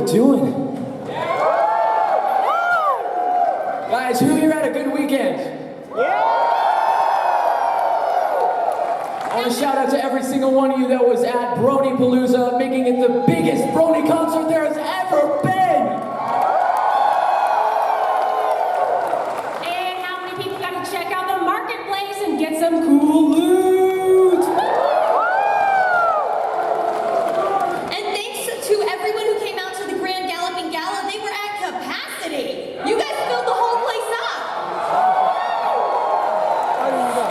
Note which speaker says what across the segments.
Speaker 1: doing? Guys, who here had a good weekend? I want to shout out to every single one of you that was at Bronypalooza, making it the biggest Brony concert there has ever been!
Speaker 2: And how many people got to check out the marketplace and get some cool loot?
Speaker 3: And thanks to everyone who came out to the Grand Galloping Gala, they were at capacity. You guys filled the whole place up.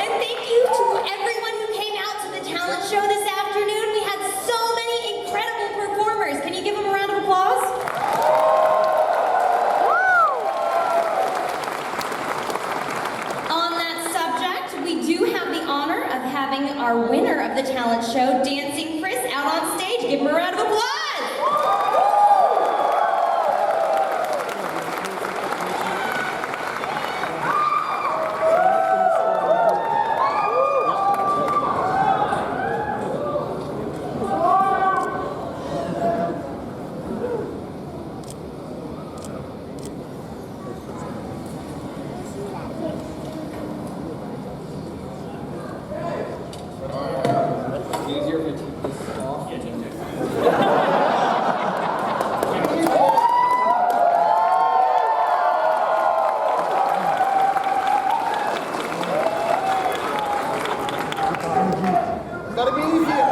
Speaker 3: And thank you to everyone who came out to the talent show this afternoon. We had so many incredible performers. Can you give them a round of applause? On that subject, we do have the honor of having our winner of the talent show, Dancing Chris, out on stage. Give him a round of applause.
Speaker 1: Easier if you take this off? Yeah, take it.
Speaker 4: Gotta be easier.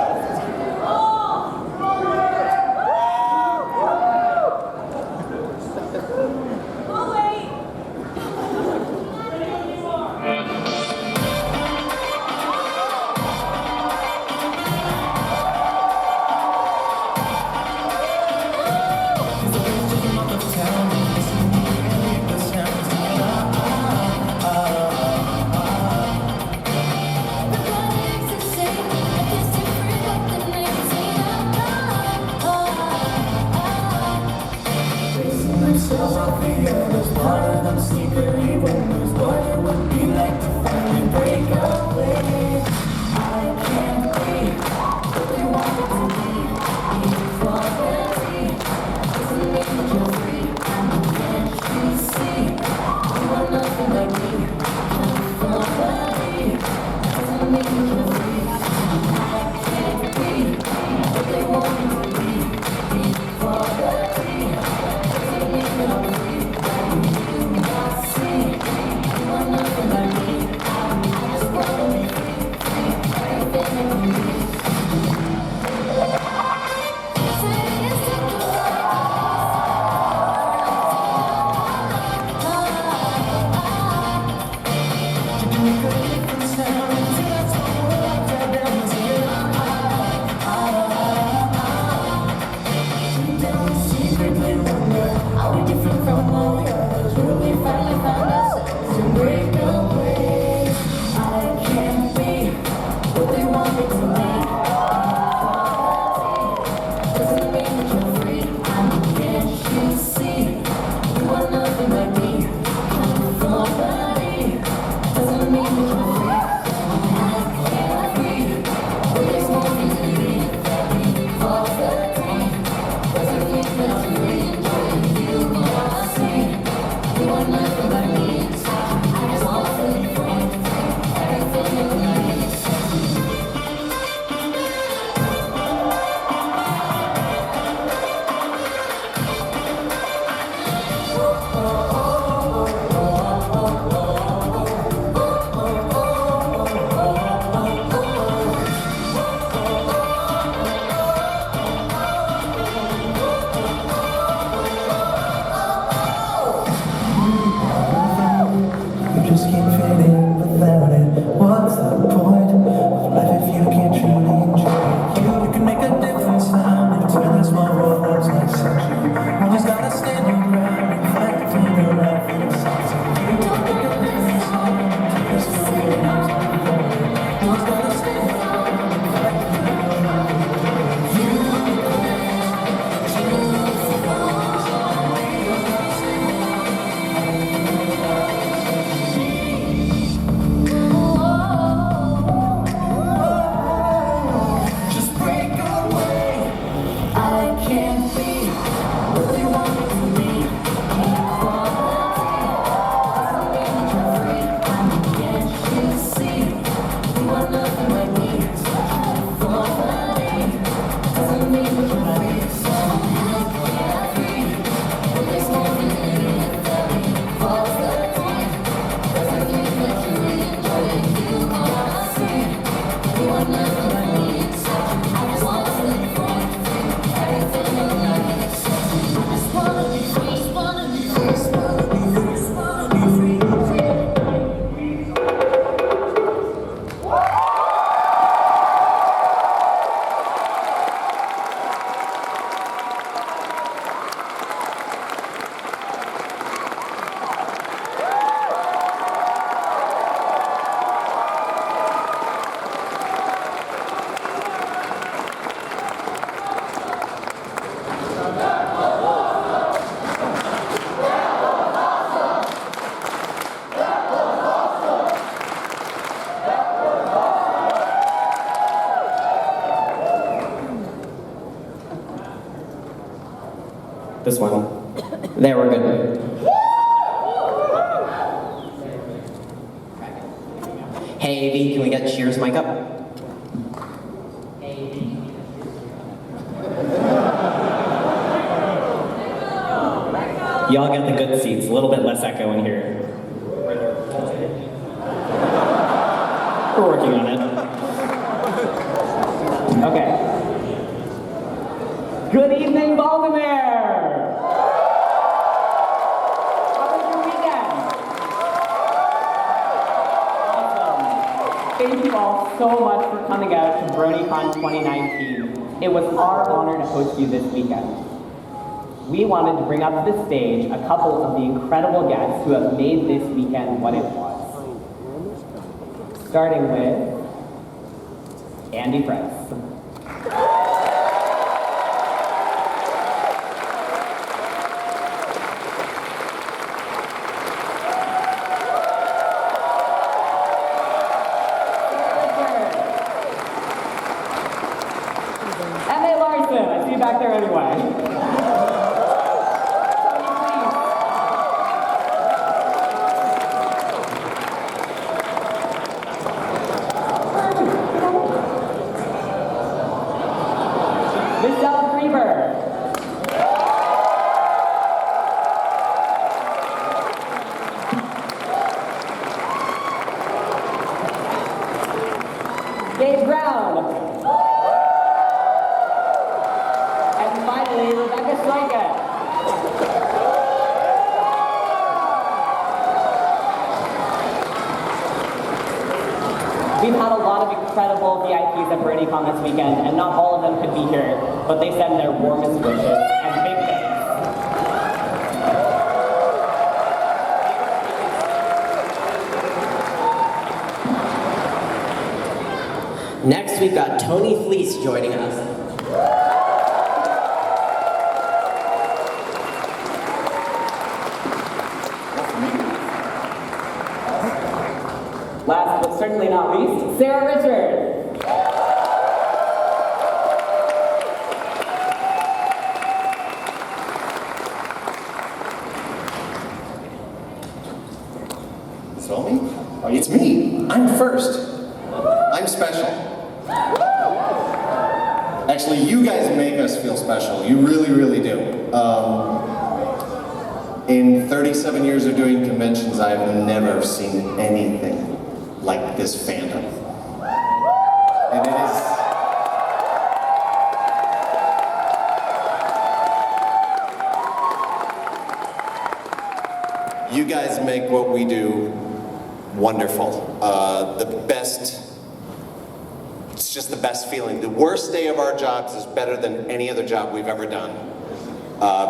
Speaker 4: This one. There, we're good. Hey, AV, can we get Cheers mic up? Y'all get the good seats, a little bit less echo in here. We're working on it. Okay. Good evening, Baltimore! How was your weekend? Awesome. Thank you all so much for coming out to BronyCon 2019. It was our honor to host you this weekend. We wanted to bring up to the stage a couple of the incredible guests who have made this weekend what it was. Starting with Andy Price. M.A. Larson, I see you back there anyway. Michelle Grieber. Dave Brown. And finally, Rebecca Schleicher. We've had a lot of incredible VIPs at BronyCon this weekend, and not all of them could be here, but they send their warmest wishes and big thanks.
Speaker 5: Next, we've got Tony Fleece joining us.
Speaker 4: Last but certainly not least, Sarah Richards.
Speaker 6: So me? It's me. I'm first. I'm special. Actually, you guys make us feel special. You really, really do. In 37 years of doing conventions, I've never seen anything like this fandom. And it is... You guys make what we do wonderful. The best, it's just the best feeling. The worst day of our jobs is better than any other job we've ever done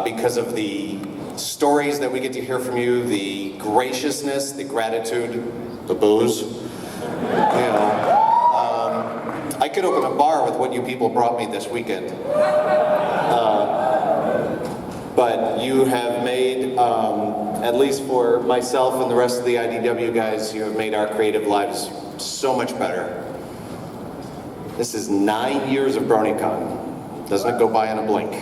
Speaker 6: because of the stories that we get to hear from you, the graciousness, the gratitude, the booze. You know, I could open a bar with what you people brought me this weekend. But you have made, at least for myself and the rest of the IDW guys, you have made our creative lives so much better. This is 9 years of BronyCon. Doesn't it go by in a blink?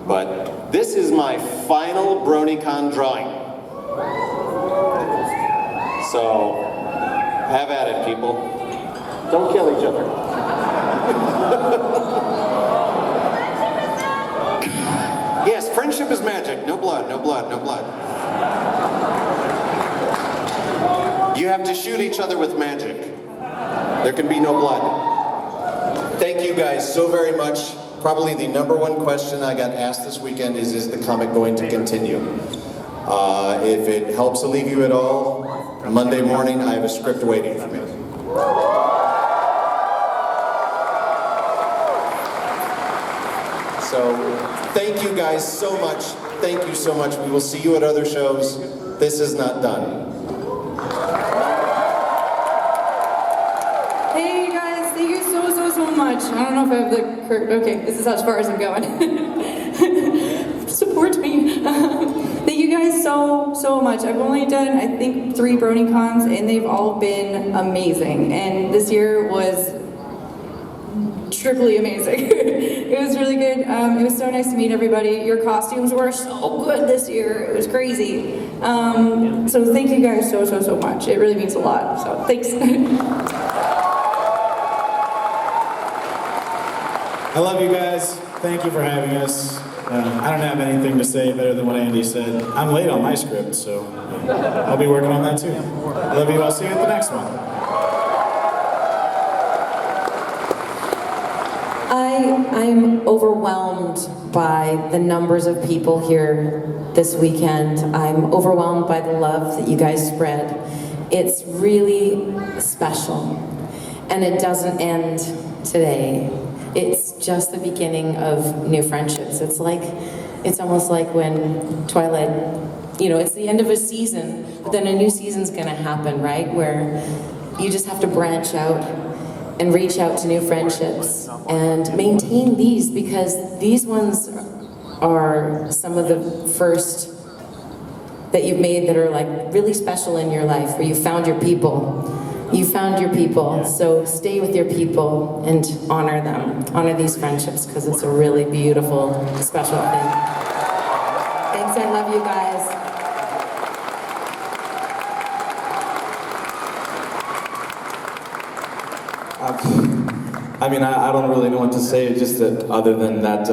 Speaker 6: But this is my final BronyCon drawing. So, have at it, people. Don't kill each other. Yes, friendship is magic. No blood, no blood, no blood. You have to shoot each other with magic. There can be no blood. Thank you guys so very much. Probably the #1 question I got asked this weekend is the comic going to continue? If it helps alleviate you at all, Monday morning I have a script waiting for me. So, thank you guys so much. Thank you so much. We will see you at other shows. This is not done.
Speaker 7: Hey guys, thank you so much. I don't know if I have the okay, this is as far as I'm going. Support me. Thank you guys so much. I've only done, I think, 3 BronyCons, and they've all been amazing. And this year was triply amazing. It was really good. It was so nice to meet everybody. Your costumes were so good this year. It was crazy. So thank you guys so much. It really means a lot. So thanks.
Speaker 8: I love you guys. Thank you for having us. I don't have anything to say better than what Andy said. I'm late on my script, so I'll be working on that too. I love you. I'll see you at the next one.
Speaker 9: I'm overwhelmed by the numbers of people here this weekend. I'm overwhelmed by the love that you guys spread. It's really special, and it doesn't end today. It's just the beginning of new friendships. It's almost like when Twilight, it's the end of a season, but then a new season's gonna happen, right? Where you just have to branch out and reach out to new friendships and maintain these, because these ones are some of the first that you've made that are like really special in your life, where you found your people. You found your people, so stay with your people and honor them. Honor these friendships, because it's a really beautiful, special thing. Thanks, I love you guys.
Speaker 10: I mean, I don't really know what to say, just that other than that,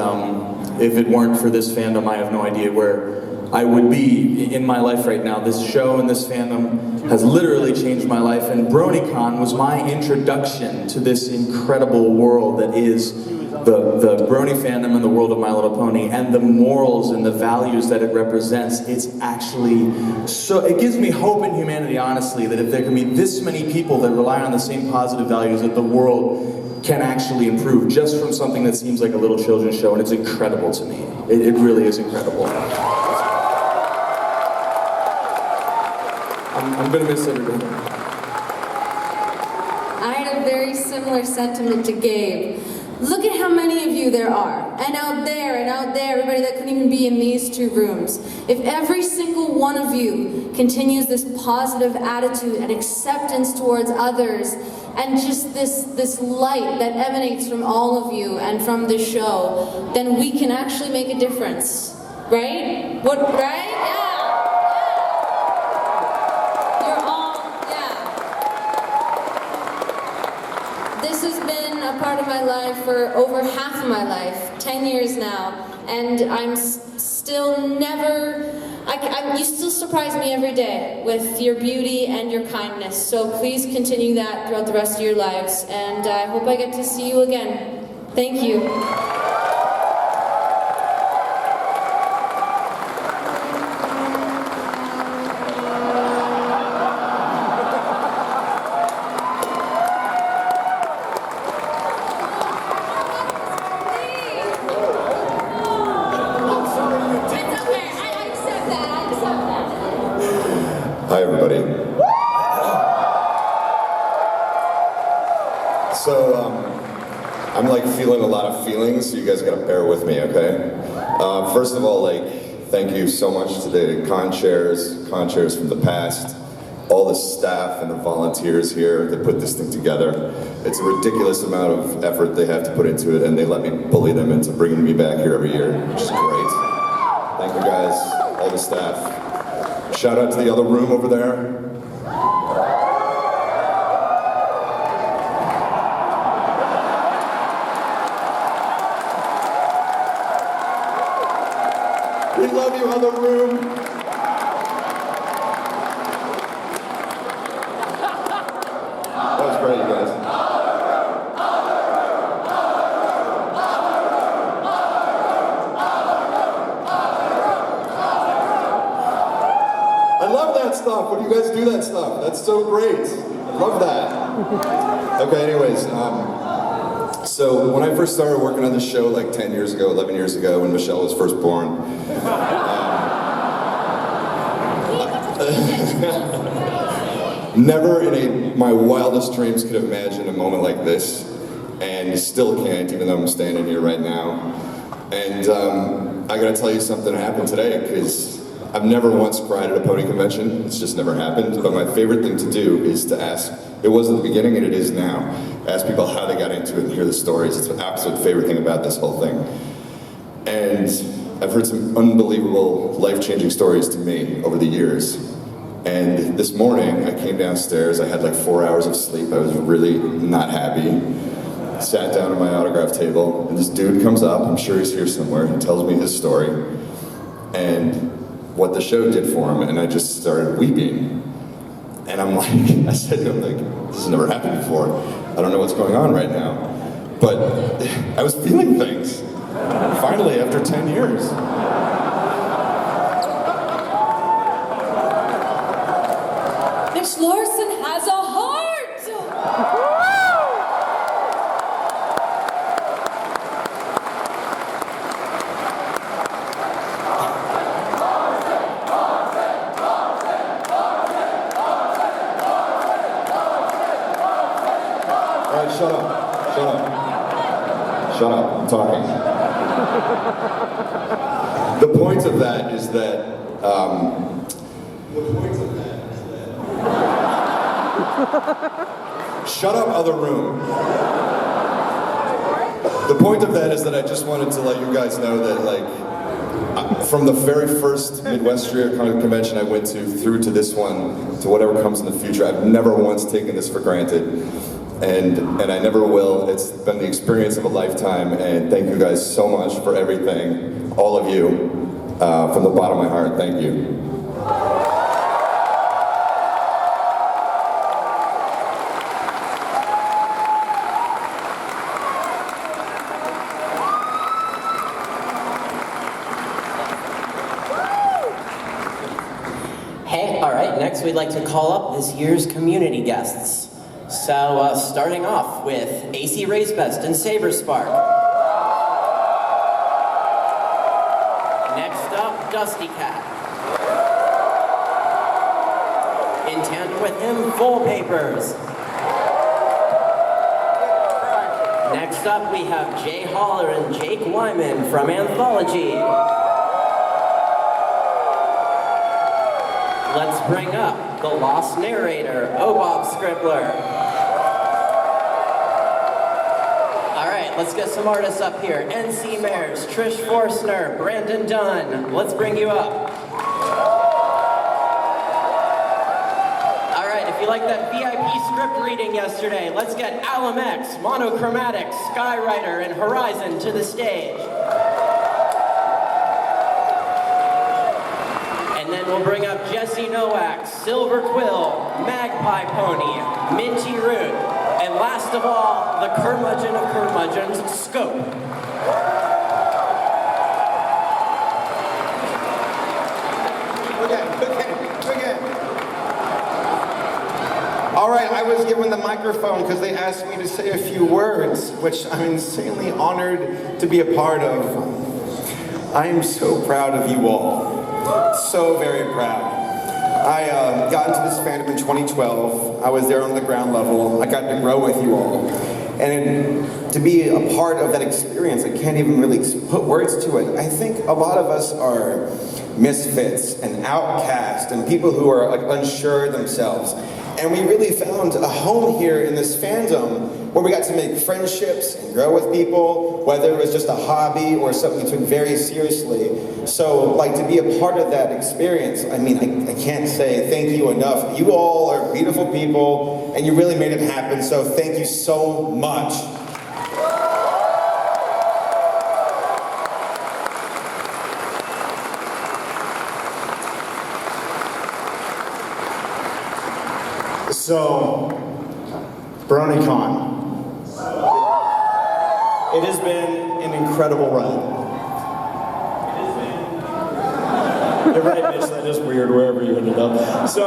Speaker 10: if it weren't for this fandom, I have no idea where I would be in my life right now. This show and this fandom has literally changed my life, and BronyCon was my introduction to this incredible world that is the Brony fandom and the world of My Little Pony, and the morals and the values that it represents. It's actually so, it gives me hope in humanity, honestly, that if there can be this many people that rely on the same positive values, that the world can actually improve just from something that seems like a little children's show, and it's incredible to me. It really is incredible. I'm gonna miss everybody.
Speaker 7: I had a very similar sentiment to Gabe. Look at how many of you there are. And out there, everybody that couldn't even be in these 2 rooms. If every single one of you continues this positive attitude and acceptance towards others, and just this light that emanates from all of you and from the show, then we can actually make a difference. Right? Right? Yeah. This has been a part of my life for over half of my life, 10 years now, and I'm still never, you still surprise me every day with your beauty and your kindness, so please continue that throughout the rest of your lives, and I hope I get to see you again. Thank you.
Speaker 11: Hi, everybody. So, I'm like feeling a lot of feelings, so you guys gotta bear with me, okay? First of all, thank you so much to the con chairs from the past, all the staff and the volunteers here that put this thing together. It's a ridiculous amount of effort they have to put into it, and they let me bully them into bringing me back here every year, which is great. Thank you guys, all the staff. Shout out to the other room over there. We love you, other room. That was great, you guys. stuff when you guys do that stuff. That's so great. I love that. Okay, anyways, so when I first started working on this show like 10 years ago, 11 years ago, when Michelle was first born, never in my wildest dreams could have imagined a moment like this, and still can't, even though I'm standing here right now. And I gotta tell you something happened today, because I've never once cried at a pony convention. It's just never happened. But my favorite thing to do is to ask, it was at the beginning and it is now, ask people how they got into it and hear the stories. It's my absolute favorite thing about this whole thing. And I've heard some unbelievable, life-changing stories to me over the years. And this morning, I came downstairs, I had like 4 hours of sleep, I was really not happy. Sat down at my autograph table, and this dude comes up, I'm sure he's here somewhere, he tells me his story, and what the show did for him, and I just started weeping. And I'm like, I said to him, like, this has never happened before. I don't know what's going on right now. But I was feeling things, finally, after 10 years.
Speaker 2: Mitch Larson has a heart!
Speaker 11: Shut up, shut up. Shut up, I'm talking. The point of that is that, shut up, other room. The point of that is that I just wanted to let you guys know that, like, from the very first Midwest convention I went to, through to this one, to whatever comes in the future, I've never once taken this for granted. And I never will. It's been the experience of a lifetime, and thank you guys so much for everything, all of you, from the bottom of my heart, thank you.
Speaker 5: Hey, all right, next we'd like to call up this year's community guests. So, starting off with AC Racebest and Saber Spark. Next up, Dusty Cat. In tandem with him, Full Papers. Next up, we have Jay Haller and Jake Wyman from Anthology. Let's bring up the Lost Narrator, Bob Scribbler. Let's get some artists up here. NC Mares, Trish Forstner, Brandon Dunn. Let's bring you up. All right, if you like that VIP script reading yesterday, let's get Alamex, Monochromatic, Skywriter, and Horizon to the stage. And then we'll bring up Jesse Nowak, Silver Quill, Magpie Pony, Minty Root, and last of all, the curmudgeon of curmudgeons, Scope.
Speaker 12: Okay. All right, I was given the microphone because they asked me to say a few words, which I'm insanely honored to be a part of. I am so proud of you all. So very proud. I got into this fandom in 2012. I was there on the ground level. I got to grow with you all. And to be a part of that experience, I can't even really put words to it. I think a lot of us are misfits and outcasts and people who are like unsure themselves. And we really found a home here in this fandom where we got to make friendships and grow with people, whether it was just a hobby or something we took very seriously. So, like, to be a part of that experience, I mean, I can't say thank you enough. You all are beautiful people, and you really made it happen, so thank you so much.
Speaker 8: So, BronyCon. It has been an incredible ride. You're right, Mitch, that is weird wherever you ended up. So,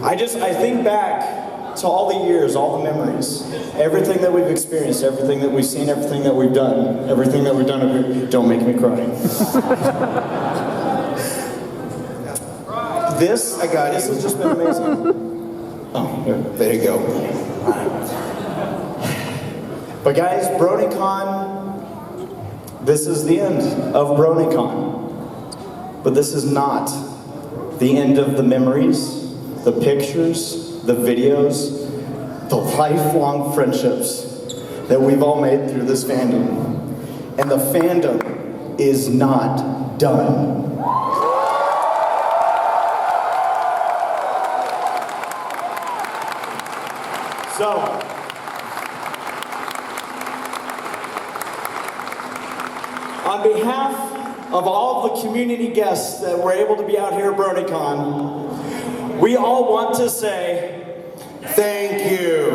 Speaker 8: I think back to all the years, all the memories, everything that we've experienced, everything that we've seen, everything that we've done, don't make me cry. This has just been amazing. Oh, there you go. But guys, BronyCon, this is the end of BronyCon. But this is not the end of the memories, the pictures, the videos, the lifelong friendships that we've all made through this fandom. And the fandom is not done. So, on behalf of all the community guests that were able to be out here at BronyCon, we all want to say thank you.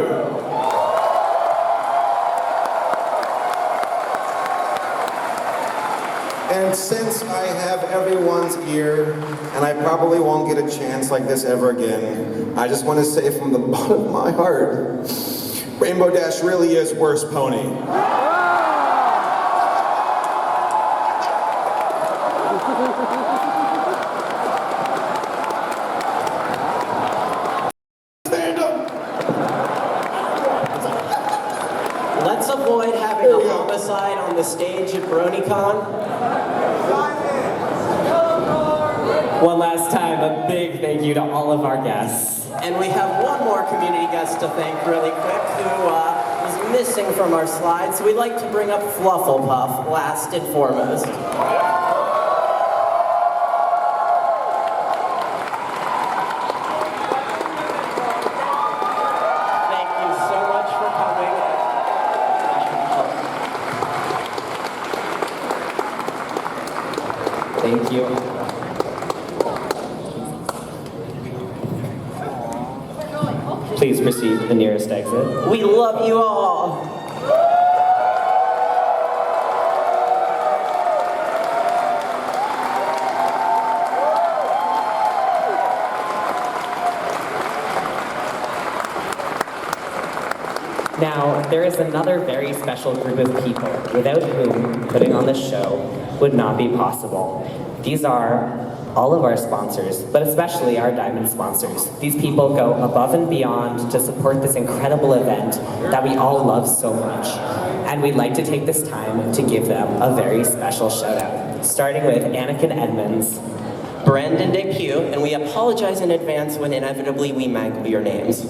Speaker 12: And since I have everyone's ear, and I probably won't get a chance like this ever again, I just want to say from the bottom of my heart, Rainbow Dash really is worst pony.
Speaker 5: Let's avoid having a homicide on the stage at BronyCon.
Speaker 4: One last time, a big thank you to all of our guests.
Speaker 5: And we have one more community guest to thank really quick who was missing from our slides. So we'd like to bring up Flufflepuff last and foremost. Thank you so much for coming.
Speaker 4: Thank you. Please proceed to the nearest exit.
Speaker 5: We love you all.
Speaker 4: Now, there is another very special group of people without whom putting on this show would not be possible. These are all of our sponsors, but especially our diamond sponsors. These people go above and beyond to support this incredible event that we all love so much. And we'd like to take this time to give them a very special shout out, starting with Anakin Edmonds,
Speaker 5: Brandon DePue, and we apologize in advance when inevitably we mangle your names.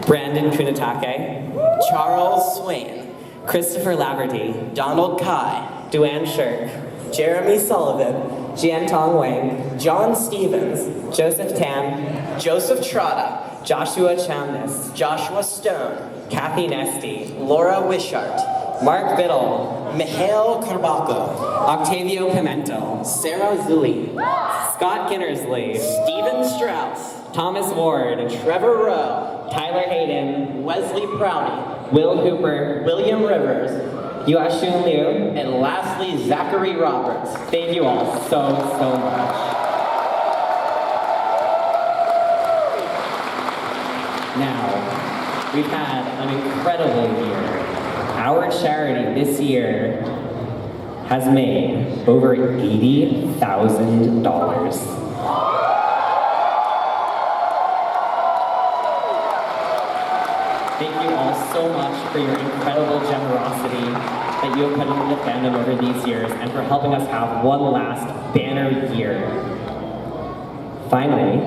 Speaker 4: Brandon Kunitake,
Speaker 5: Charles Swain,
Speaker 4: Christopher Laverty,
Speaker 5: Donald Kai,
Speaker 4: Duane Shirk,
Speaker 5: Jeremy Sullivan,
Speaker 4: Jian Tong Wang,
Speaker 5: John Stevens,
Speaker 4: Joseph Tam,
Speaker 5: Joseph Trotta,
Speaker 4: Joshua Chamness,
Speaker 5: Joshua Stone,
Speaker 4: Kathy Nesty,
Speaker 5: Laura Wishart,
Speaker 4: Mark Biddle,
Speaker 5: Mihail Karbako,
Speaker 4: Octavio Pimento,
Speaker 5: Sarah Zuli,
Speaker 4: Scott Ginnersley,
Speaker 5: Stephen Strauss,
Speaker 4: Thomas Ward,
Speaker 5: Trevor Rowe,
Speaker 4: Tyler Hayden,
Speaker 5: Wesley Prowney,
Speaker 4: Will Hooper,
Speaker 5: William Rivers,
Speaker 4: Yuashun Liu,
Speaker 5: and lastly, Zachary Roberts.
Speaker 4: Thank you all so much. Now, we've had an incredible year. Our charity this year has made over $80,000. Thank you all so much for your incredible generosity that you have put into the fandom over these years and for helping us have one last banner year. Finally,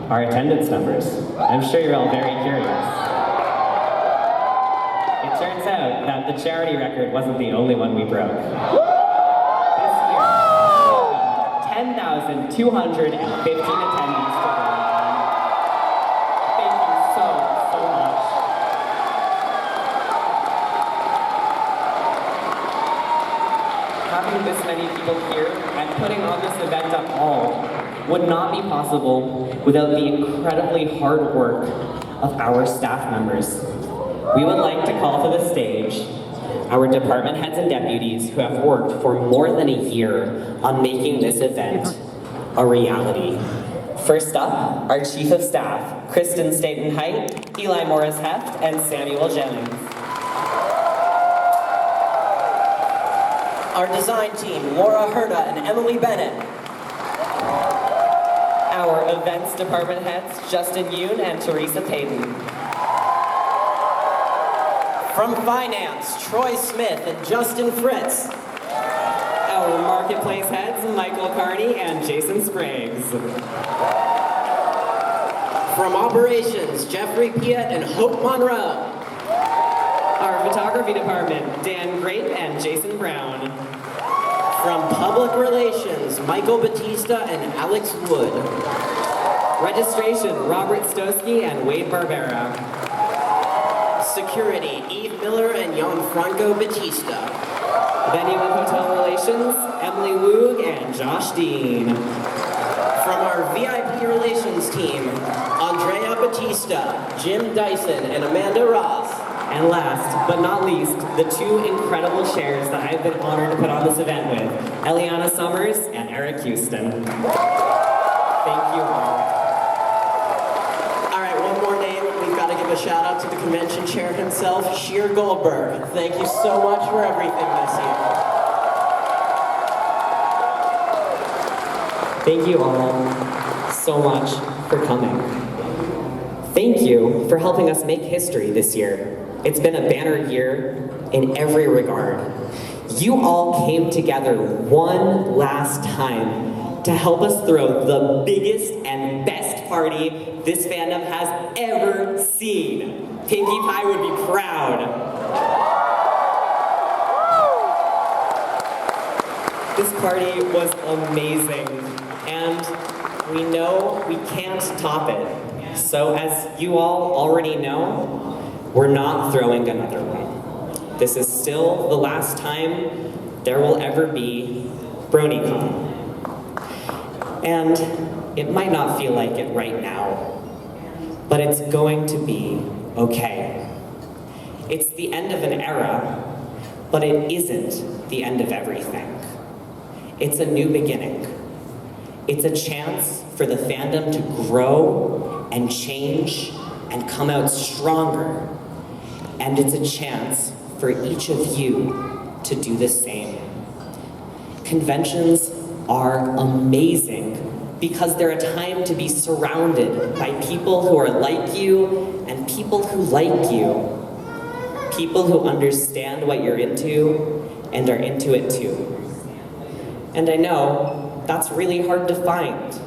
Speaker 4: our attendance numbers. I'm sure you're all very curious. It turns out that the charity record wasn't the only one we broke. This year, 10,215 attendance to BronyCon. Thank you so much. Having this many people here and putting on this event at all would not be possible without the incredibly hard work of our staff members. We would like to call to the stage our department heads and deputies who have worked for more than a year on making this event a reality. First up, our Chief of Staff, Kristen Staten-Height, Eli Morris-Heft, and Samuel Jennings.
Speaker 5: Our design team, Laura Herda and Emily Bennett.
Speaker 4: Our events department heads, Justin Yoon and Teresa Payton.
Speaker 5: From finance, Troy Smith and Justin Fritz.
Speaker 4: Our marketplace heads, Michael Carney and Jason Spriggs.
Speaker 5: From operations, Jeffrey Piet and Hope Monroe.
Speaker 4: Our photography department, Dan Grape and Jason Brown.
Speaker 5: From public relations, Michael Batista and Alex Wood.
Speaker 4: Registration, Robert Stosky and Wade Barbera.
Speaker 5: Security, Eve Miller and Gianfranco Batista.
Speaker 4: Venue and hotel relations, Emily Woog and Josh Dean.
Speaker 5: From our VIP relations team, Andrea Batista, Jim Dyson, and Amanda Ross.
Speaker 4: And last but not least, the two incredible chairs that I've been honored to put on this event with, Eliana Summers and Eric Houston. Thank you all.
Speaker 5: All right, one more name. We've got to give a shout out to the convention chair himself, Sheer Goldberg. Thank you so much for everything this year.
Speaker 4: Thank you all so much for coming. Thank you for helping us make history this year. It's been a banner year in every regard. You all came together one last time to help us throw the biggest and best party this fandom has ever seen. Pinkie Pie would be proud. This party was amazing, and we know we can't top it. So as you all already know, we're not throwing another one. This is still the last time there will ever be BronyCon. And it might not feel like it right now, but it's going to be okay. It's the end of an era, but it isn't the end of everything. It's a new beginning. It's a chance for the fandom to grow and change and come out stronger. And it's a chance for each of you to do the same. Conventions are amazing because they're a time to be surrounded by people who are like you and people who like you. People who understand what you're into and are into it too. And I know that's really hard to find.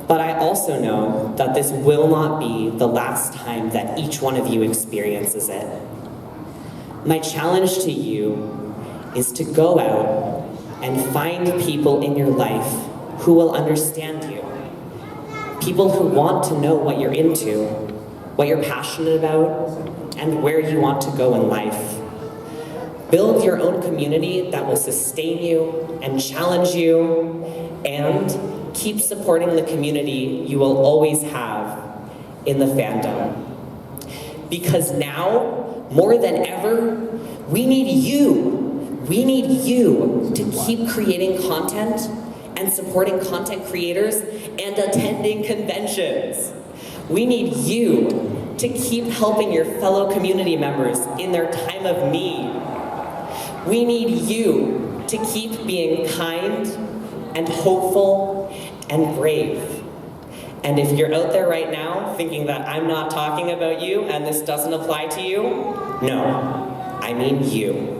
Speaker 4: But I also know that this will not be the last time that each one of you experiences it. My challenge to you is to go out and find people in your life who will understand you. People who want to know what you're into, what you're passionate about, and where you want to go in life. Build your own community that will sustain you and challenge you, and keep supporting the community you will always have in the fandom. Because now, more than ever, we need you. We need you to keep creating content and supporting content creators and attending conventions. We need you to keep helping your fellow community members in their time of need. We need you to keep being kind and hopeful and brave. And if you're out there right now thinking that I'm not talking about you and this doesn't apply to you, no, I mean you.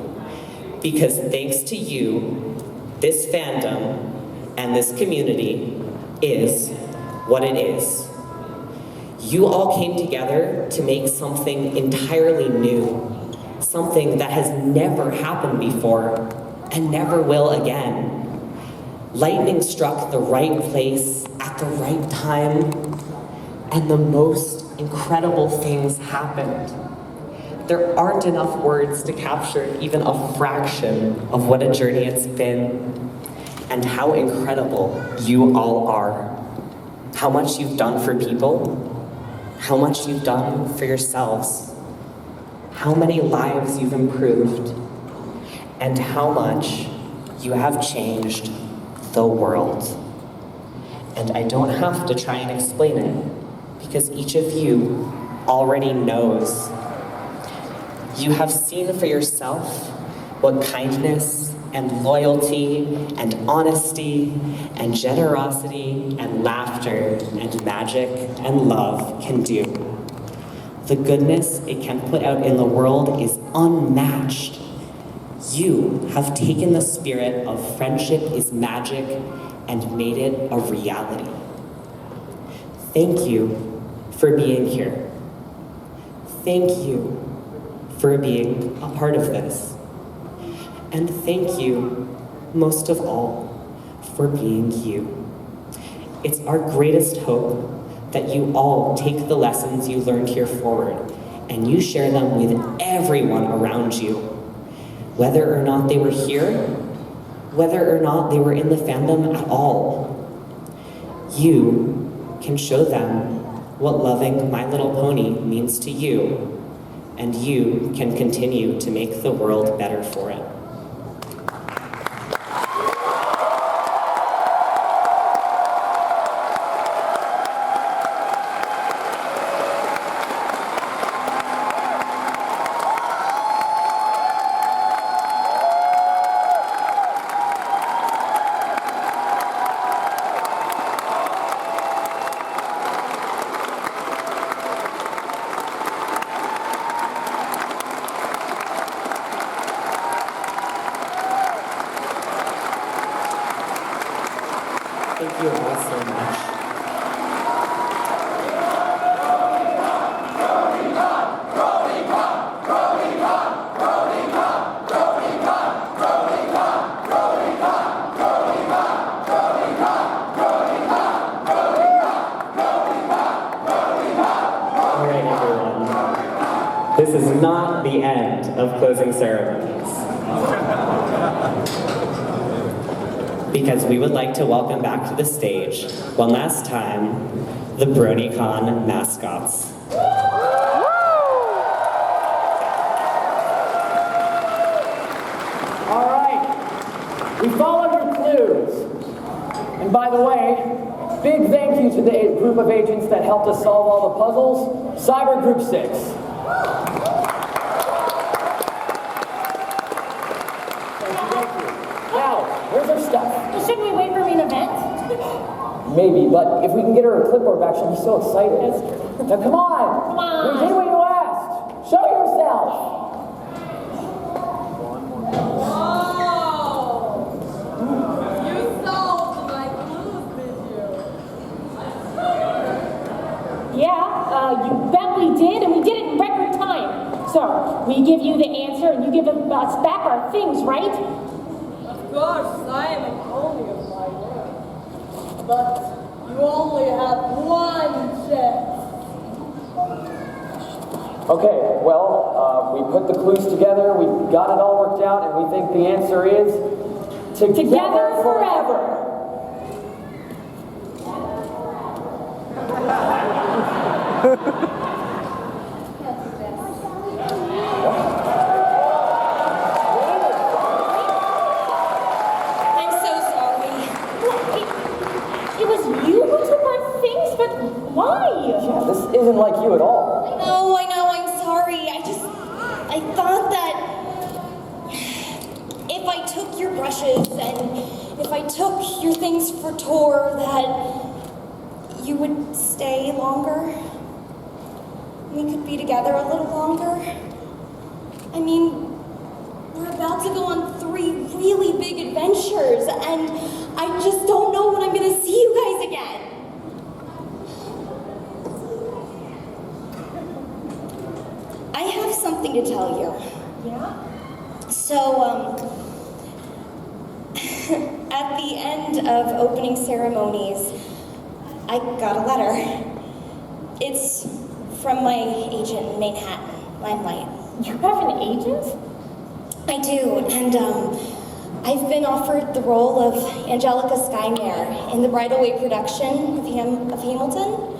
Speaker 4: Because thanks to you, this fandom and this community is what it is. You all came together to make something entirely new, something that has never happened before and never will again. Lightning struck the right place at the right time, and the most incredible things happened. There aren't enough words to capture even a fraction of what a journey it's been, and how incredible you all are. How much you've done for people, how much you've done for yourselves, how
Speaker 13: how many lives you've improved, and how much you have changed the world. And I don't have to try and explain it, because each of you already knows. You have seen for yourself what kindness and loyalty and honesty and generosity and laughter and magic and love can do. The goodness it can put out in the world is unmatched. You have taken the spirit of friendship is magic and made it a reality. Thank you for being here. Thank you for being a part of this. And thank you, most of all, for being you. It's our greatest hope that you all take the lessons you learned here forward and you share them with everyone around you. Whether or not they were here, whether or not they were in the fandom at all, you can show them what loving My Little Pony means to you, and you can continue to make the world better for it. Thank you all so much. All right, everyone. This is not the end of closing ceremonies. Because we would like to welcome back to the stage, one last time, the BronyCon mascots.
Speaker 1: All right, we followed your clues. And by the way, big thank you to the group of agents that helped us solve all the puzzles, Cyber Group 6. Where's our stuff?
Speaker 2: Well, shouldn't we wait for an event?
Speaker 1: Maybe, but if we can get her clipboard back, she'll be so excited. Now come on!
Speaker 2: Come on!
Speaker 1: We did what you asked! Show yourself!
Speaker 14: You solved my clues, did you?
Speaker 2: Yeah, you bet we did, and we did it in record time. So, we give you the answer, and you give us back our things, right?
Speaker 14: Of course, I am a pony of my word. But you only have one chance.
Speaker 1: Okay, well, we put the clues together, we got it all worked out, and we think the answer is together forever.
Speaker 3: I'm so sorry.
Speaker 2: It was you who took our things, but why?
Speaker 1: Yeah, this isn't like you at all.
Speaker 3: I know, I'm sorry. I thought that if I took your brushes and if I took your things for tour, that you would stay longer. We could be together a little longer. I mean, we're about to go on 3 really big adventures, and I just don't know when I'm gonna see you guys again. I have something to tell you.
Speaker 2: Yeah?
Speaker 3: So, at the end of opening ceremonies, I got a letter. It's from my agent in Manhattan, Limelight.
Speaker 2: You have an agent?
Speaker 3: I do, and I've been offered the role of Angelica Skymare in the Bridal Way production of Hamilton.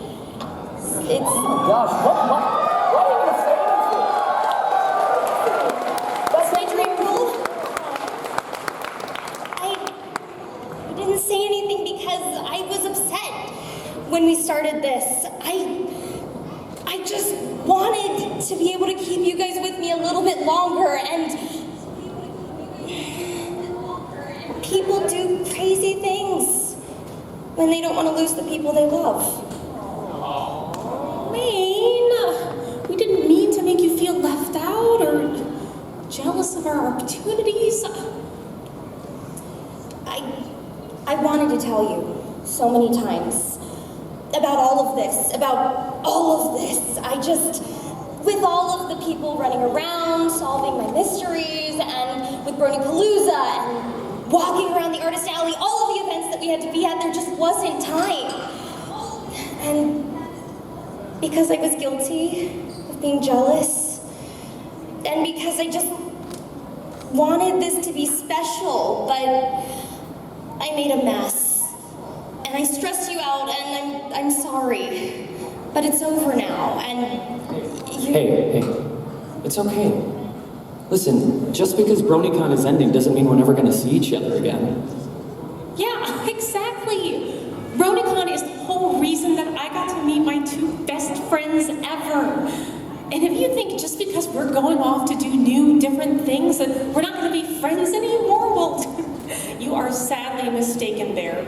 Speaker 3: It's...
Speaker 1: Oh my gosh, what are you going to say to
Speaker 3: when they don't want to lose the people they love.
Speaker 2: Wayne, we didn't mean to make you feel left out or jealous of our opportunities.
Speaker 3: I wanted to tell you so many times about all of this, with all of the people running around, solving my mysteries, and with BronyPalooza, and walking around the artist alley, all of the events that we had to be at, there just wasn't time. And because I was guilty of being jealous, and because I just wanted this to be special, but I made a mess. And I stressed you out, and I'm sorry. But it's over now, and you...
Speaker 1: Hey, it's okay. Listen, just because BronyCon is ending doesn't mean we're never gonna see each other again.
Speaker 2: Yeah, exactly. BronyCon is the whole reason that I got to meet my two best friends ever. And if you think just because we're going off to do new, different things that we're not gonna be friends anymore, well, you are sadly mistaken there.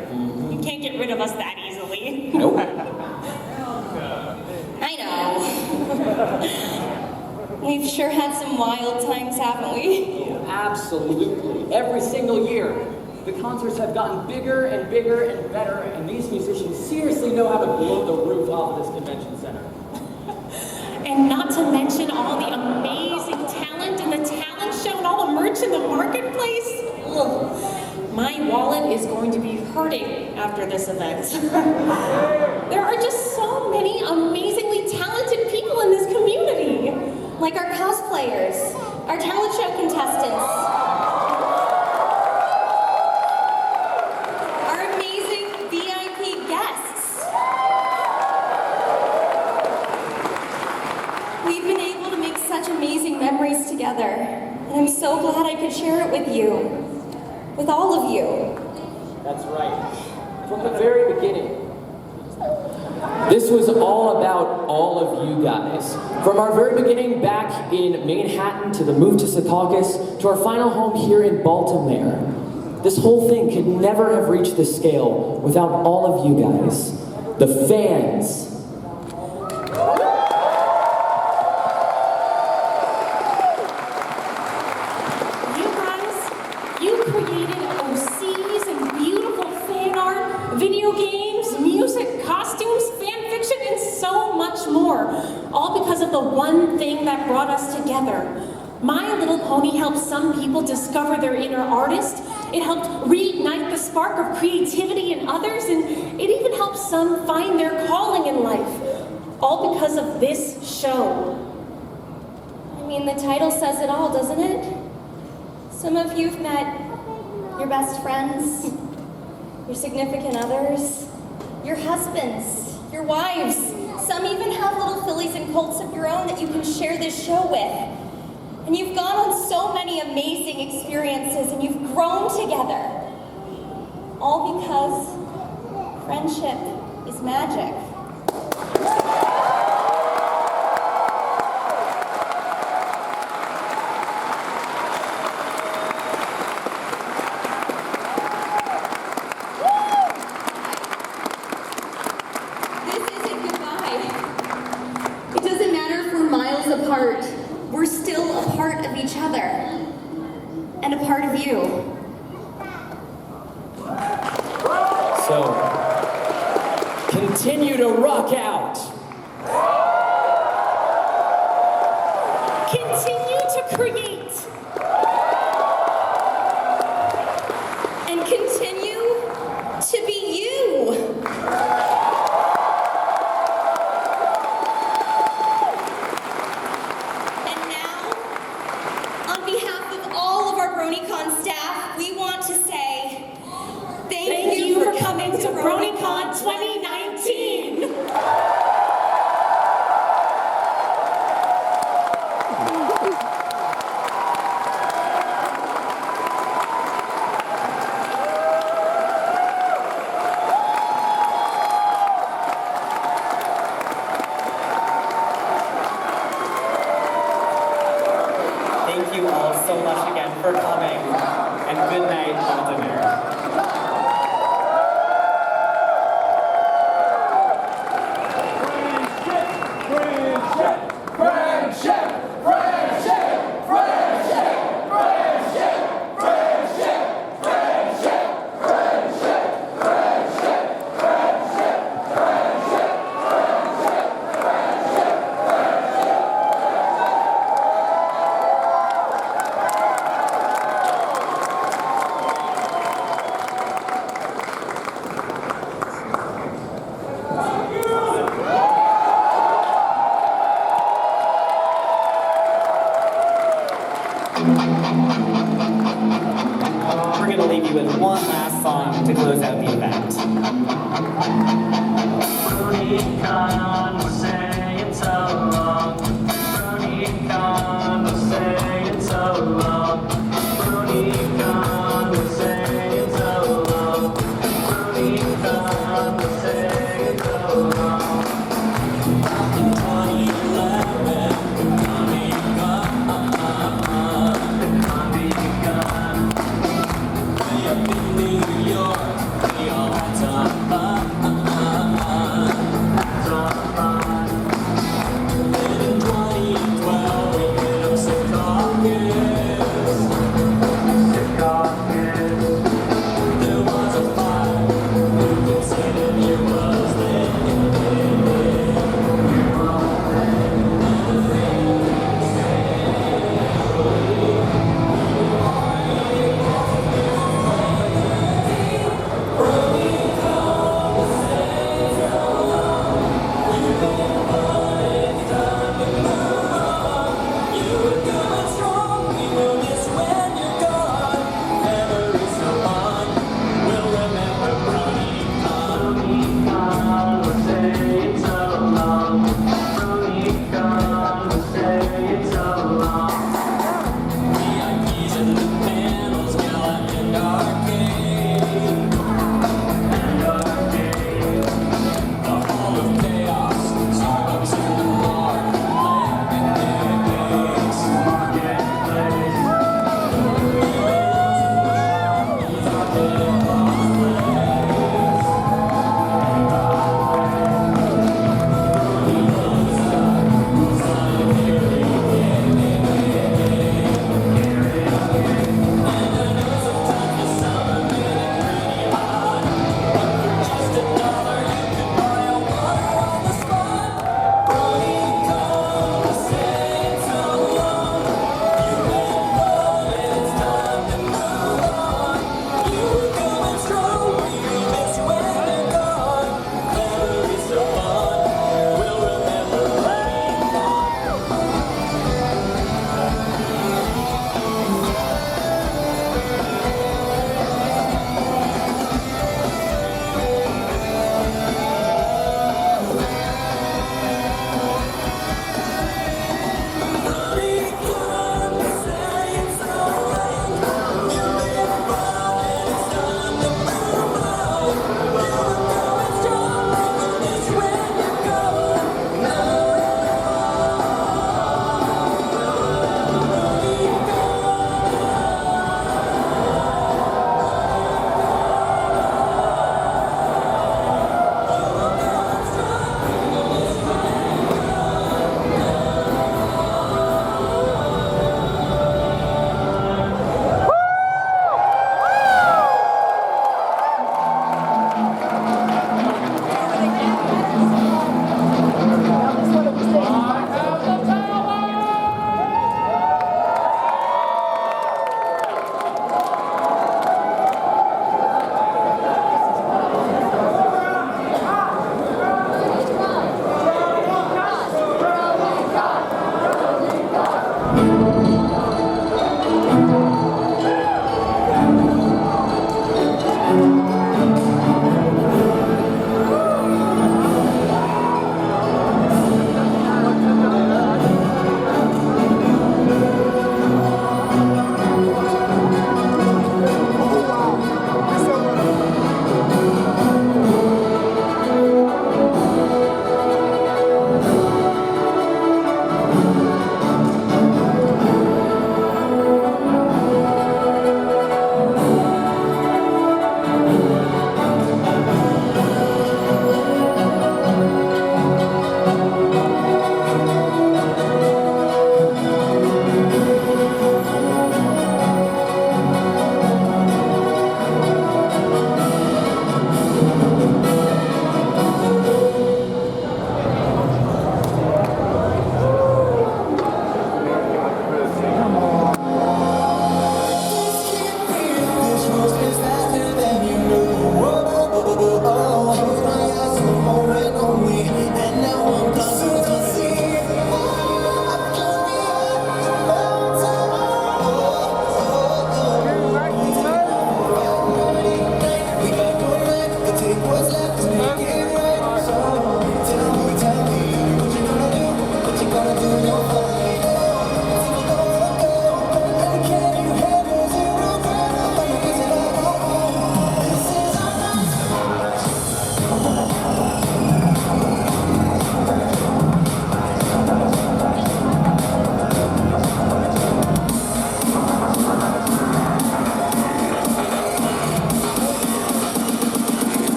Speaker 2: You can't get rid of us that easily.
Speaker 1: Nope.
Speaker 3: I know. We've sure had some wild times, haven't we?
Speaker 1: Absolutely. Every single year. The concerts have gotten bigger and bigger and better, and these musicians seriously know how to blow the roof off this convention center.
Speaker 2: And not to mention all the amazing talent in the talent show and all the merch in the marketplace. Ugh. My wallet is going to be hurting after this event. There are just so many amazingly talented people in this community.
Speaker 3: Like our cosplayers, our talent show contestants, our amazing VIP guests. We've been able to make such amazing memories together, and I'm so glad I could share it with you. With all of you.
Speaker 1: That's right. From the very beginning, this was all about all of you guys. From our very beginning back in Manhattan, to the move to Secaucus, to our final home here in Baltimore. This whole thing could never have reached this scale without all of you guys. The fans.
Speaker 2: Video games, music, costumes, fan fiction, and so much more. All because of the one thing that brought us together. My Little Pony helped some people discover their inner artist. It helped reignite the spark of creativity in others, and it even helped some find their calling in life. All because of this show.
Speaker 3: I mean, the title says it all, doesn't it? Some of you've met your best friends, your significant others, your husbands, your wives. Some even have little fillies and colts of your own that you can share this show with. And you've gone on so many amazing experiences, and you've grown together. All because friendship is magic. Apart, we're still a part of each other and a part of you.
Speaker 1: So, continue to rock out.
Speaker 2: Continue to create.
Speaker 3: And continue to be you. BronyCon staff, we want to say thank you for coming to BronyCon 2019.
Speaker 4: Thank you all so much again for coming, and good night, Baltimore.
Speaker 13: We're gonna leave you with one last song to close out the event. BronyCon, we're saying so long. BronyCon, we're saying so long. BronyCon, we're saying so long. BronyCon, we're saying so long. In 2011, way up in New York, we all had some fun.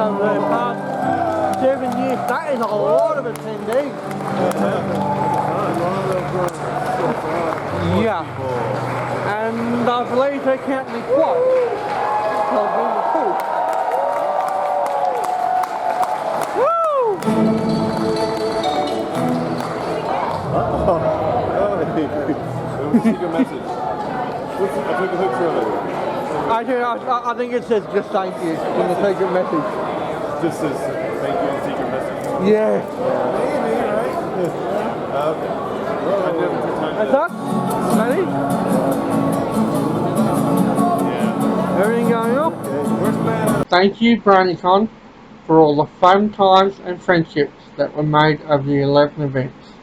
Speaker 15: over the past 7 years. That is a lot of attendees. Yeah. And I believe they're counting the quads. So I've been the pool.
Speaker 16: Secret message. I took a picture of it.
Speaker 15: I think it says just thank you in the secret message.
Speaker 16: Just says thank you in the secret message.
Speaker 15: Yeah.
Speaker 16: Maybe, right? Okay.
Speaker 15: That's up? Ready? Yeah. Everything going up?
Speaker 16: Where's Matt?
Speaker 15: Thank you, BronyCon, for all the fun times and friendships that were made over the 11 events.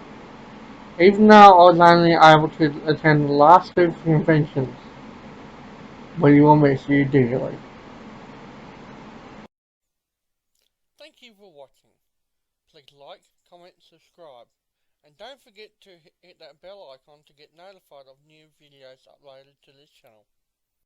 Speaker 15: Even though I was only able to attend the last two conventions, we will miss you dearly.
Speaker 17: Thank you for watching. Please like, comment, subscribe, and don't forget to hit that bell icon to get notified of new videos uploaded to this channel.